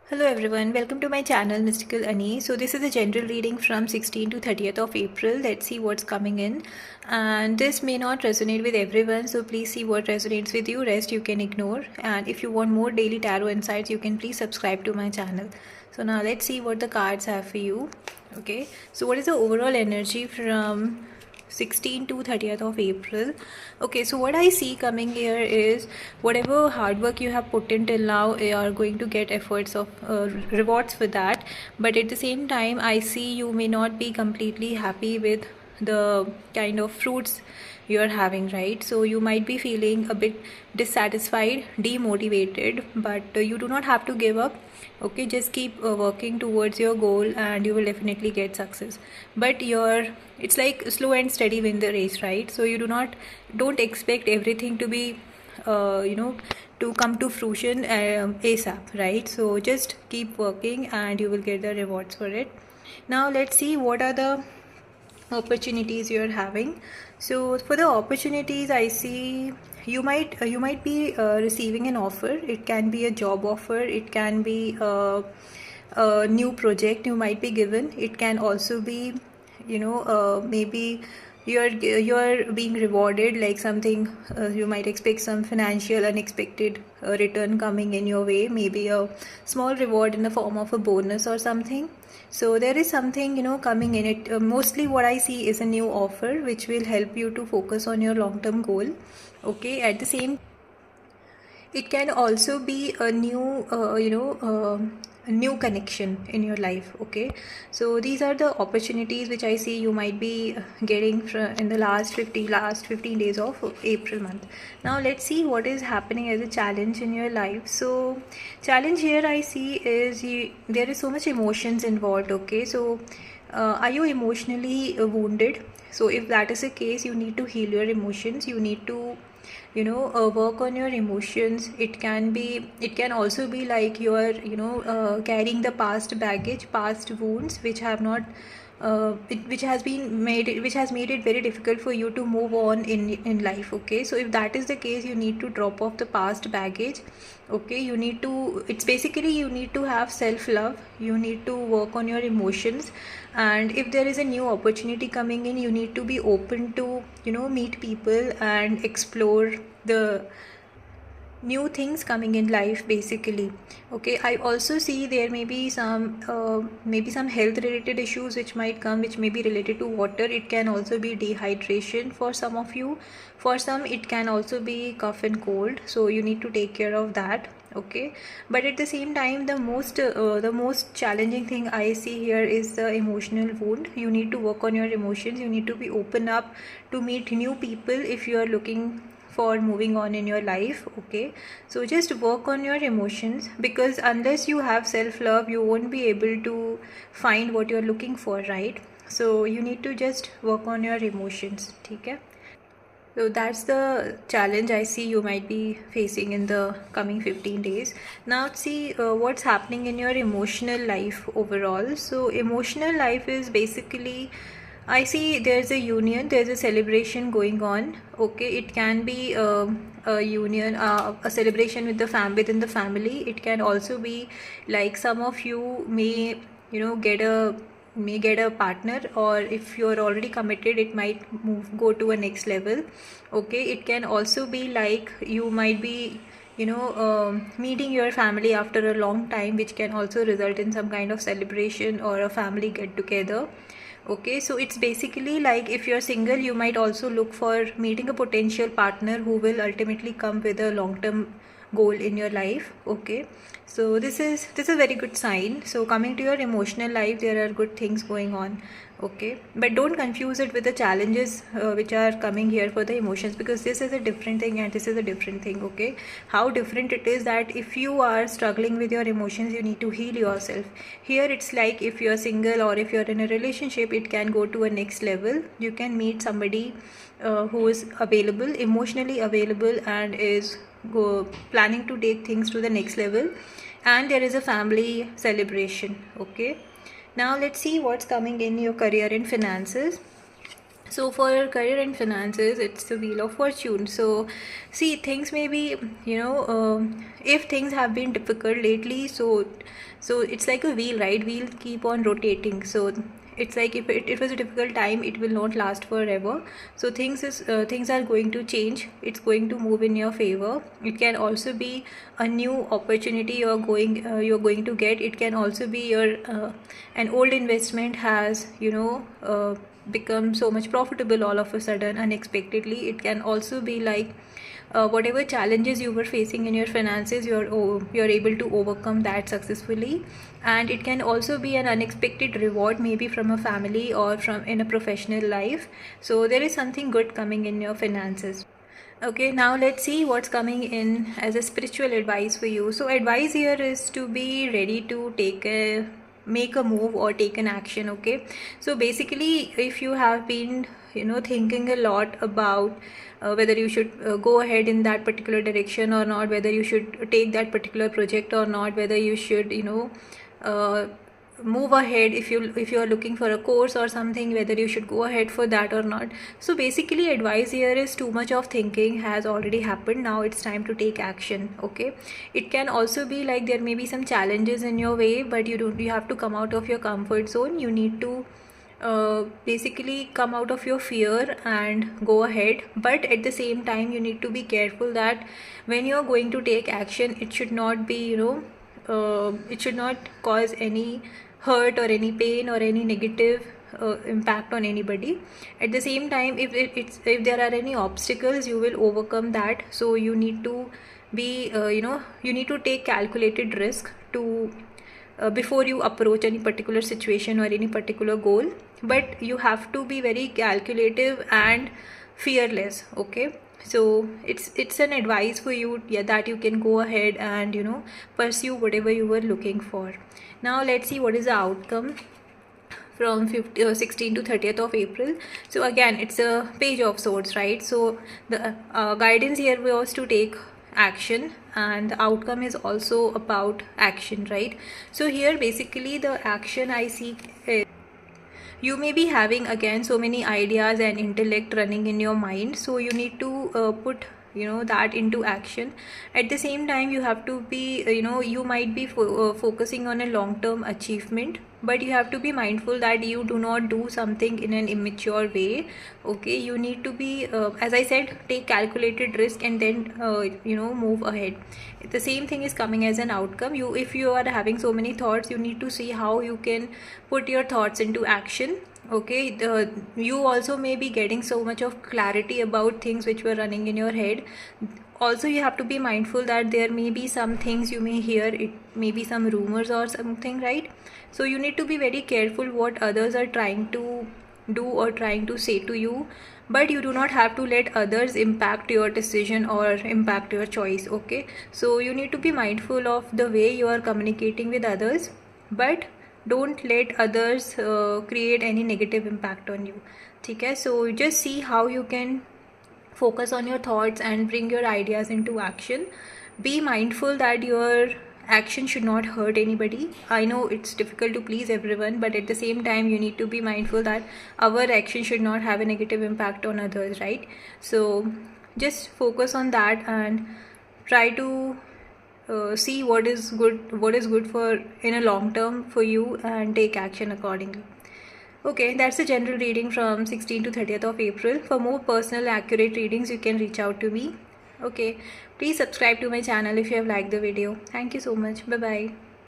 Hello everyone, welcome to my channel Mystical Ani. So this is a general reading from 16th to 30th of April. Let's see what's coming in. And this may not resonate with everyone, so please see what resonates with you. Rest you can ignore. And if you want more daily tarot insights, you can please subscribe to my channel. So now let's see what the cards have for you. Okay, so what is the overall energy from 16th to 30th of April? Okay, so what I see coming here is whatever hard work you have put in till now, you are going to get efforts of rewards for that. But at the same time, I see you may not be completely happy with the kind of fruits you're having, right? So you might be feeling a bit dissatisfied, demotivated, but you do not have to give up. Okay, just keep working towards your goal and you will definitely get success. But it's like slow and steady win the race, right? So you don't expect everything to be to come to fruition ASAP, right? So just keep working and you will get the rewards for it. Now let's see what are the opportunities you're having. So for the opportunities, I see you might be receiving an offer. It can be a job offer, it can be a new project you might be given. It can also be maybe you're being rewarded, like something you might expect some financial unexpected return coming in your way, maybe a small reward in the form of a bonus or something. So there is something coming in it. Mostly what I see is a new offer which will help you to focus on your long term goal. Okay, at the same, it can also be a new a new connection in your life. Okay, so these are the opportunities which I see you might be getting in the last 15 days of April month. Now let's see what is happening as a challenge in your life. So challenge here I see is there is so much emotions involved. Okay, so are you emotionally wounded? So if that is the case, you need to heal your emotions. You need to work on your emotions. It can also be like you are carrying the past baggage, past wounds which have not which has made it very difficult for you to move on in life. Okay, so if that is the case, you need to drop off the past baggage. Okay, it's basically you need to have self love. You need to work on your emotions, and if there is a new opportunity coming in, you need to be open to meet people and explore the new things coming in life, basically. Okay, I also see there may be some health related issues which might come, which may be related to water. It can also be dehydration for some of you. For some it can also be cough and cold, so you need to take care of that. Okay, but at the same time, the most challenging thing I see here is the emotional wound. You need to work on your emotions. You need to be open up to meet new people if you are looking for moving on in your life. Okay, so just work on your emotions, because unless you have self love, you won't be able to find what you're looking for, right? So you need to just work on your emotions. Okay, so that's the challenge I see you might be facing in the coming 15 days. Now, see what's happening in your emotional life overall. So, emotional life is basically, I see there's a union, there's a celebration going on. Okay, it can be a union, a celebration with within the family. It can also be like some of you may, get a partner, or if you're already committed, it might go to a next level. Okay, it can also be like you might be meeting your family after a long time, which can also result in some kind of celebration or a family get together. Okay, so it's basically like if you're single, you might also look for meeting a potential partner who will ultimately come with a long term goal in your life. Okay, so this is a very good sign. So coming to your emotional life, there are good things going on. Okay, but don't confuse it with the challenges which are coming here for the emotions, because this is a different thing and this is a different thing. Okay, how different it is that if you are struggling with your emotions, you need to heal yourself. Here it's like if you're single or if you're in a relationship, it can go to a next level. You can meet somebody who is available, emotionally available, and is planning to take things to the next level, and there is a family celebration. Okay, now let's see what's coming in your career and finances. So for career and finances, it's the wheel of fortune. So see, things may be, if things have been difficult lately, so it's like a wheel, right? Wheel keep on rotating. So it's like if it was a difficult time, it will not last forever. So things are going to change. It's going to move in your favor. It can also be a new opportunity you're going to get. It can also be your an old investment has become so much profitable all of a sudden unexpectedly. It can also be like whatever challenges you were facing in your finances, you're able to overcome that successfully. And it can also be an unexpected reward, maybe from a family or from in a professional life. So there is something good coming in your finances. Okay, now let's see what's coming in as a spiritual advice for you. So advice here is to be ready to make a move or take an action. Okay, so basically if you have been thinking a lot about whether you should go ahead in that particular direction or not, whether you should take that particular project or not, whether you should uh, move ahead, if you are looking for a course or something, whether you should go ahead for that or not. So basically advice here is too much of thinking has already happened. Now it's time to take action. Okay, it can also be like there may be some challenges in your way, but you have to come out of your comfort zone. You need to basically come out of your fear and go ahead, but at the same time you need to be careful that when you're going to take action, it should not be it should not cause any hurt or any pain or any negative impact on anybody. At the same time, if there are any obstacles, you will overcome that. So you need to be you need to take calculated risk to before you approach any particular situation or any particular goal. But you have to be very calculative and fearless. Okay, so it's an advice for you, yeah, that you can go ahead and pursue whatever you were looking for. Now let's see what is the outcome from 16 to 30th of April. So again, it's a page of swords, right? So the guidance here was to take action, and the outcome is also about action, right? So here basically the action I see is, you may be having again so many ideas and intellect running in your mind, so you need to put that into action. At the same time, you have to be you might be focusing on a long term achievement, but you have to be mindful that you do not do something in an immature way. Okay, you need to be as I said, take calculated risk and then move ahead. The same thing is coming as an outcome. If you are having so many thoughts, you need to see how you can put your thoughts into action. Okay, you also may be getting so much of clarity about things which were running in your head. Also, you have to be mindful that there may be some things you may hear, it may be some rumors or something, right? So you need to be very careful what others are trying to do or trying to say to you, but you do not have to let others impact your decision or impact your choice. Okay, so you need to be mindful of the way you are communicating with others, but don't let others create any negative impact on you. Okay, so just see how you can focus on your thoughts and bring your ideas into action. Be mindful that your action should not hurt anybody. I know it's difficult to please everyone, but at the same time you need to be mindful that our action should not have a negative impact on others, right? So just focus on that and try to see what is good for in a long term for you, and take action accordingly. Okay, that's the general reading from 16 to 30th of April. For more personal accurate readings, you can reach out to me. Okay, please subscribe to my channel if you have liked the video. Thank you so much. Bye bye.